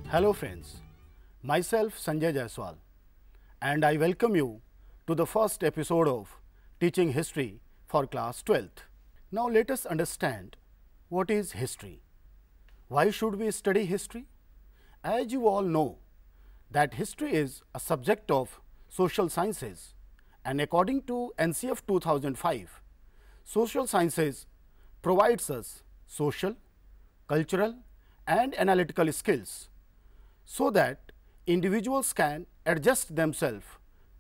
Hello friends, myself Sanjay Jaiswal and I welcome you to the first episode of Teaching History for class 12th. Now let us understand what is history. Why should we study history? As you all know that history is a subject of social sciences and according to NCF 2005, social sciences provides us social, cultural and analytical skills so that individuals can adjust themselves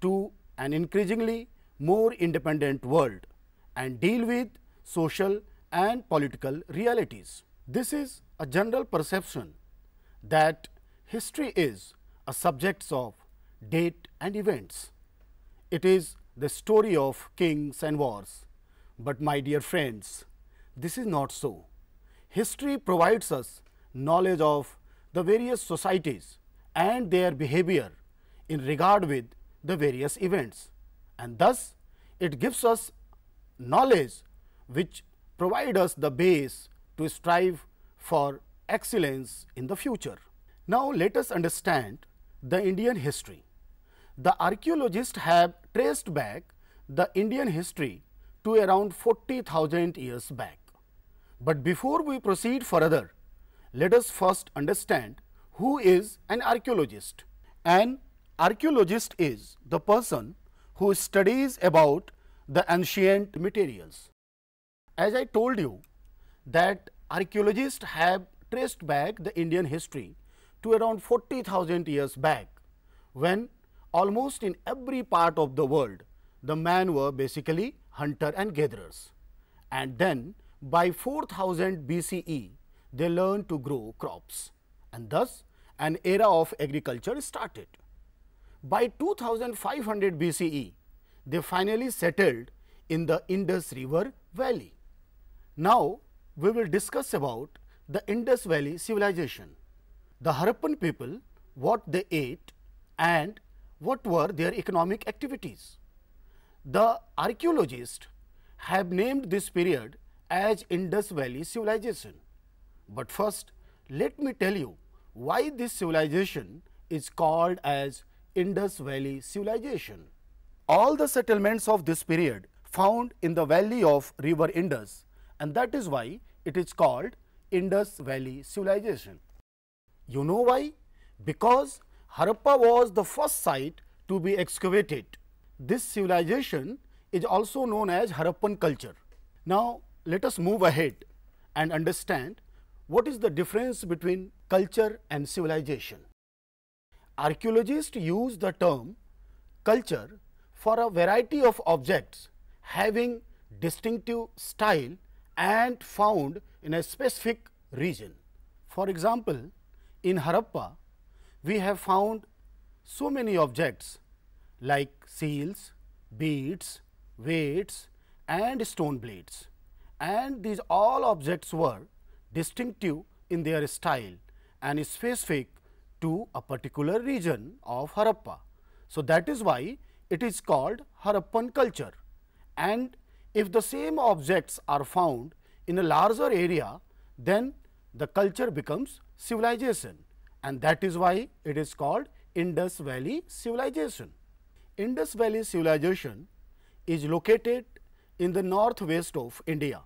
to an increasingly more independent world and deal with social and political realities. This is a general perception that history is a subject of date and events. It is the story of kings and wars. But my dear friends, this is not so. History provides us knowledge of the various societies and their behavior in regard with the various events, and thus it gives us knowledge which provide us the base to strive for excellence in the future. Now let us understand the Indian history. The archaeologists have traced back the Indian history to around 40,000 years back. But before we proceed further, let us first understand who is an archaeologist. An archaeologist is the person who studies about the ancient materials. As I told you that archaeologists have traced back the Indian history to around 40,000 years back, when almost in every part of the world the men were basically hunter and gatherers, and then by 4000 BCE they learned to grow crops, and thus an era of agriculture started. By 2500 BCE they finally settled in the Indus River Valley. Now we will discuss about the Indus Valley civilization. The Harappan people, what they ate and what were their economic activities. The archaeologists have named this period as Indus Valley civilization. But first, let me tell you why this civilization is called as Indus Valley civilization. All the settlements of this period found in the valley of river Indus, and that is why it is called Indus Valley civilization. You know why? Because Harappa was the first site to be excavated. This civilization is also known as Harappan culture. Now let us move ahead and understand what is the difference between culture and civilization. Archaeologists use the term culture for a variety of objects having distinctive style and found in a specific region. For example, in Harappa, we have found so many objects like seals, beads, weights and stone blades, and these all objects were distinctive in their style and specific to a particular region of Harappa. So that is why it is called Harappan culture. And if the same objects are found in a larger area, then the culture becomes civilization, and that is why it is called Indus Valley civilization. Indus Valley civilization is located in the northwest of India.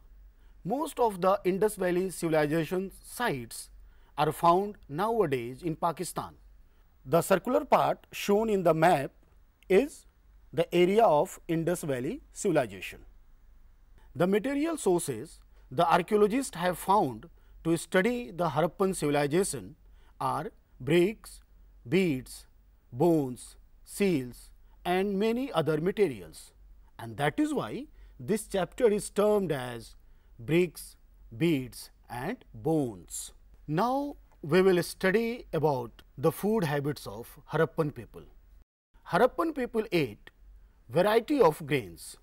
Most of the Indus Valley civilization sites are found nowadays in Pakistan. The circular part shown in the map is the area of Indus Valley civilization. The material sources the archaeologists have found to study the Harappan civilization are bricks, beads, bones, seals and many other materials, and that is why this chapter is termed as bricks, beads and bones. Now we will study about the food habits of Harappan people. Harappan people ate variety of grains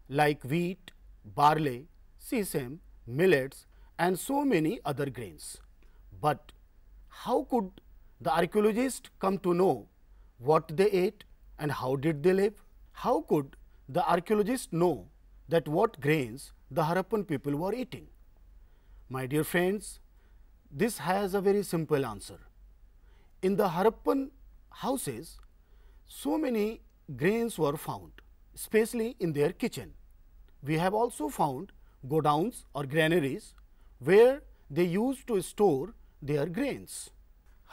like wheat, barley, sesame, millets and so many other grains. But how could the archaeologists come to know what they ate and how did they live? How could the archaeologists know that what grains the Harappan people were eating? My dear friends, this has a very simple answer. In the Harappan houses, so many grains were found, especially in their kitchen. We have also found godowns or granaries where they used to store their grains.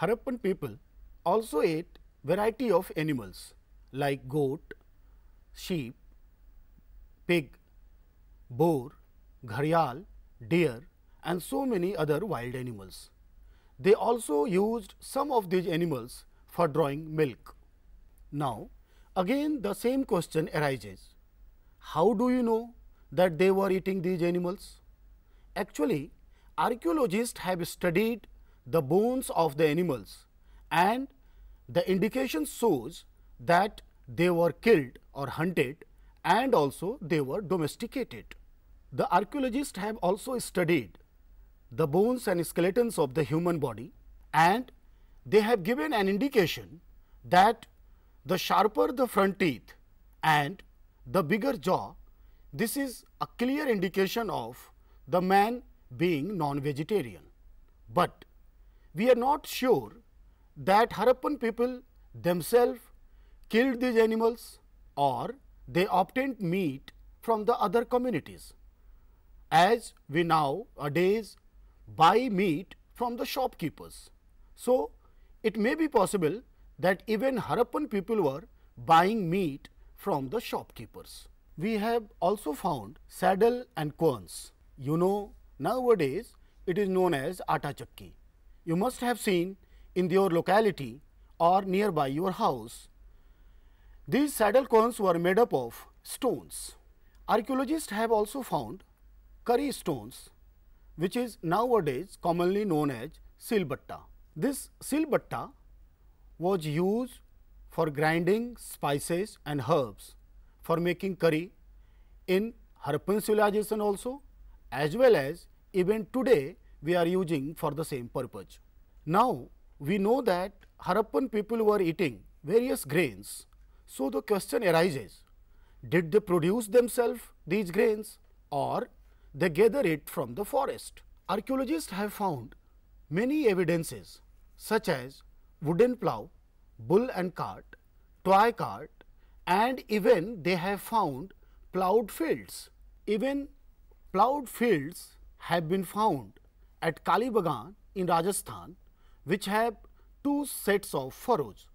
Harappan people also ate variety of animals like goat, sheep, pig, boar, gharial, deer and so many other wild animals. They also used some of these animals for drawing milk. Now, again the same question arises. How do you know that they were eating these animals? Actually, archaeologists have studied the bones of the animals and the indication shows that they were killed or hunted and also they were domesticated. The archaeologists have also studied the bones and skeletons of the human body and they have given an indication that the sharper the front teeth and the bigger jaw, this is a clear indication of the man being non-vegetarian. But we are not sure that Harappan people themselves killed these animals or they obtained meat from the other communities, as we nowadays buy meat from the shopkeepers. So, it may be possible that even Harappan people were buying meat from the shopkeepers. We have also found saddle and querns. You know, nowadays it is known as atta chakki. You must have seen in your locality or nearby your house. These saddle querns were made up of stones. Archaeologists have also found curry stones, which is nowadays commonly known as silbatta. This silbatta was used for grinding spices and herbs for making curry in Harappan civilization also, as well as even today we are using for the same purpose. Now, we know that Harappan people were eating various grains. So, the question arises, did they produce themselves these grains or they gather it from the forest? Archaeologists have found many evidences such as wooden plough, bull and cart, toy cart and even they have found ploughed fields. Even ploughed fields have been found at Kalibagan in Rajasthan, which have two sets of furrows.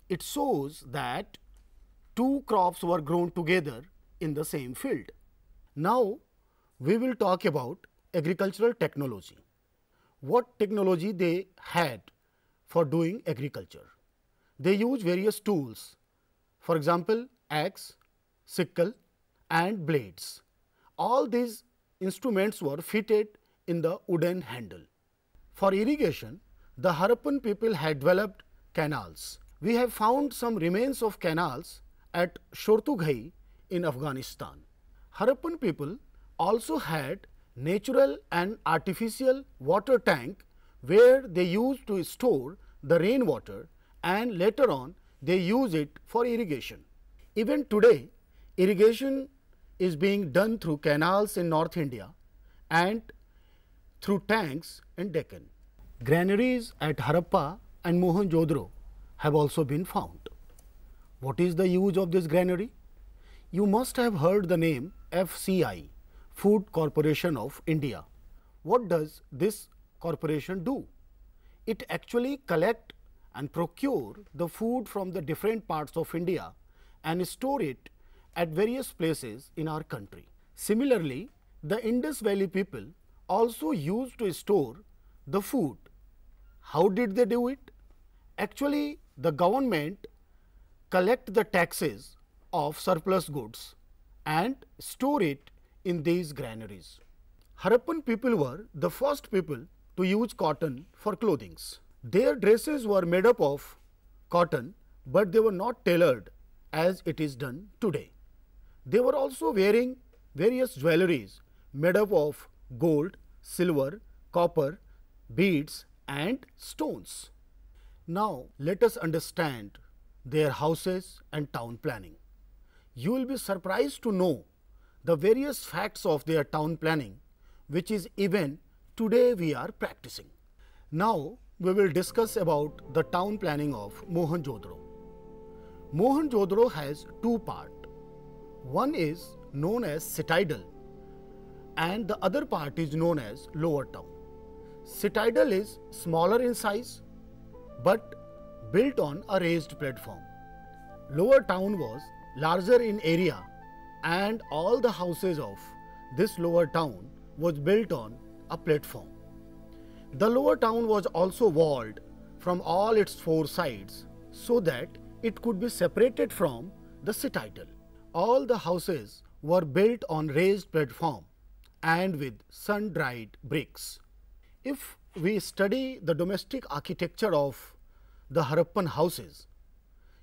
It shows that two crops were grown together in the same field. Now, we will talk about agricultural technology. What technology they had for doing agriculture? They use various tools, for example, axe, sickle and blades. All these instruments were fitted in the wooden handle. For irrigation, the Harappan people had developed canals. We have found some remains of canals at Shortughai in Afghanistan. Harappan people also had natural and artificial water tank where they used to store the rainwater and later on they use it for irrigation. Even today, irrigation is being done through canals in North India and through tanks in Deccan. Granaries at Harappa and Mohenjo-daro have also been found. What is the use of this granary? You must have heard the name FCI, Food Corporation of India. What does this corporation do? It actually collect and procure the food from the different parts of India and store it at various places in our country. Similarly, the Indus Valley people also used to store the food. How did they do it? Actually, the government collect the taxes of surplus goods and store it in these granaries. Harappan people were the first people to use cotton for clothing. Their dresses were made up of cotton, but they were not tailored as it is done today. They were also wearing various jewelries made up of gold, silver, copper, beads and stones. Now, let us understand their houses and town planning. You will be surprised to know the various facts of their town planning, which is even today we are practicing. Now, we will discuss about the town planning of Mohenjo-daro. Mohenjo-daro has two parts. One is known as Citadel and the other part is known as Lower Town. Citadel is smaller in size but built on a raised platform. Lower Town was larger in area and all the houses of this Lower Town was built on a platform. The Lower Town was also walled from all its four sides so that it could be separated from the Citadel. All the houses were built on raised platform and with sun-dried bricks. If we study the domestic architecture of the Harappan houses,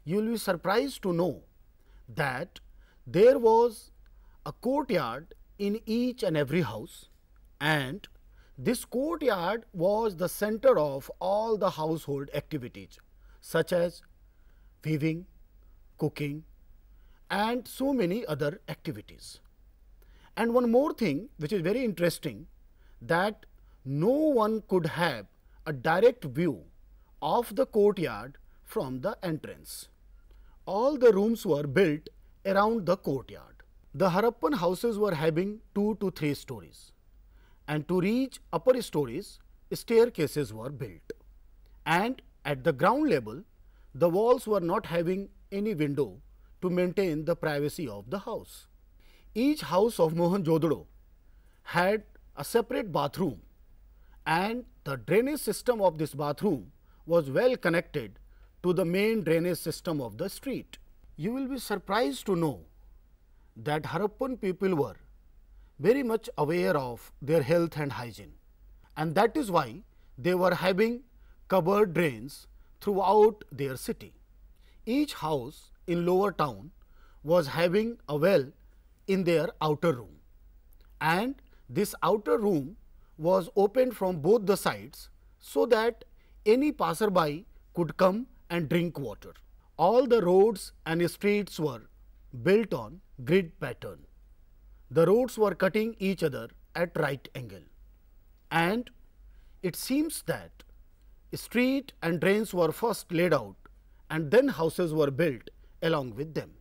you will be surprised to know that there was a courtyard in each and every house, and this courtyard was the center of all the household activities such as weaving, cooking and so many other activities. And one more thing which is very interesting, that no one could have a direct view of the courtyard from the entrance. All the rooms were built around the courtyard. The Harappan houses were having 2 to 3 stories, and to reach upper stories, staircases were built. And at the ground level, the walls were not having any window to maintain the privacy of the house. Each house of Mohenjo-daro had a separate bathroom, and the drainage system of this bathroom was well connected to the main drainage system of the street. You will be surprised to know that Harappan people were very much aware of their health and hygiene, and that is why they were having covered drains throughout their city. Each house in Lower Town was having a well in their outer room, and this outer room was opened from both the sides so that any passerby could come and drink water. All the roads and streets were built on grid pattern. The roads were cutting each other at right angle, and it seems that street and drains were first laid out and then houses were built along with them.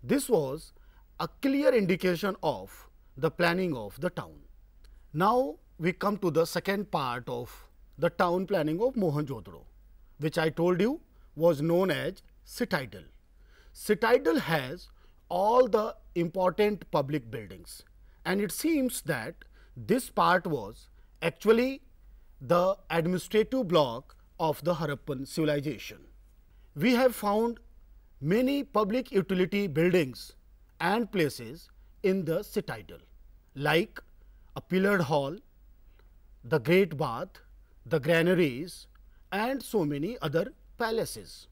This was a clear indication of the planning of the town. Now we come to the second part of the town planning of Mohenjo-daro, which I told you was known as Citadel. Citadel has all the important public buildings, and it seems that this part was actually the administrative block of the Harappan civilization. We have found many public utility buildings and places in the Citadel, like a pillared hall, the great bath, the granaries and so many other palaces.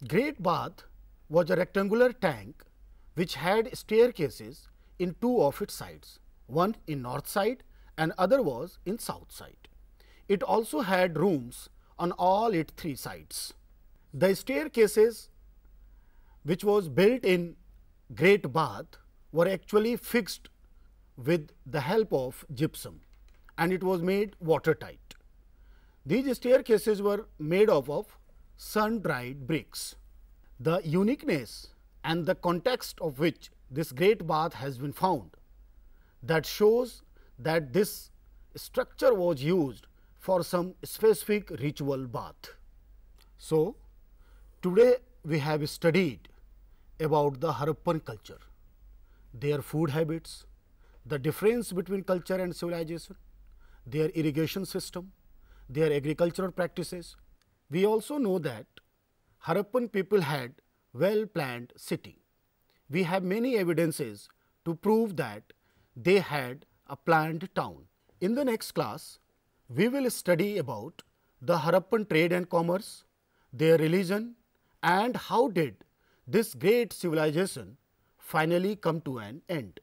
Great bath was a rectangular tank which had staircases in 2 of its sides, one in north side and other was in south side. It also had rooms on all its 3 sides. The staircases which was built in great bath were actually fixed with the help of gypsum, and it was made watertight. These staircases were made of sun-dried bricks. The uniqueness and the context of which this great bath has been found, that shows that this structure was used for some specific ritual bath. So, today we have studied about the Harappan culture, their food habits, the difference between culture and civilization, their irrigation system, their agricultural practices. We also know that Harappan people had well-planned city. We have many evidences to prove that they had a planned town. In the next class, we will study about the Harappan trade and commerce, their religion, and how did this great civilization finally come to an end.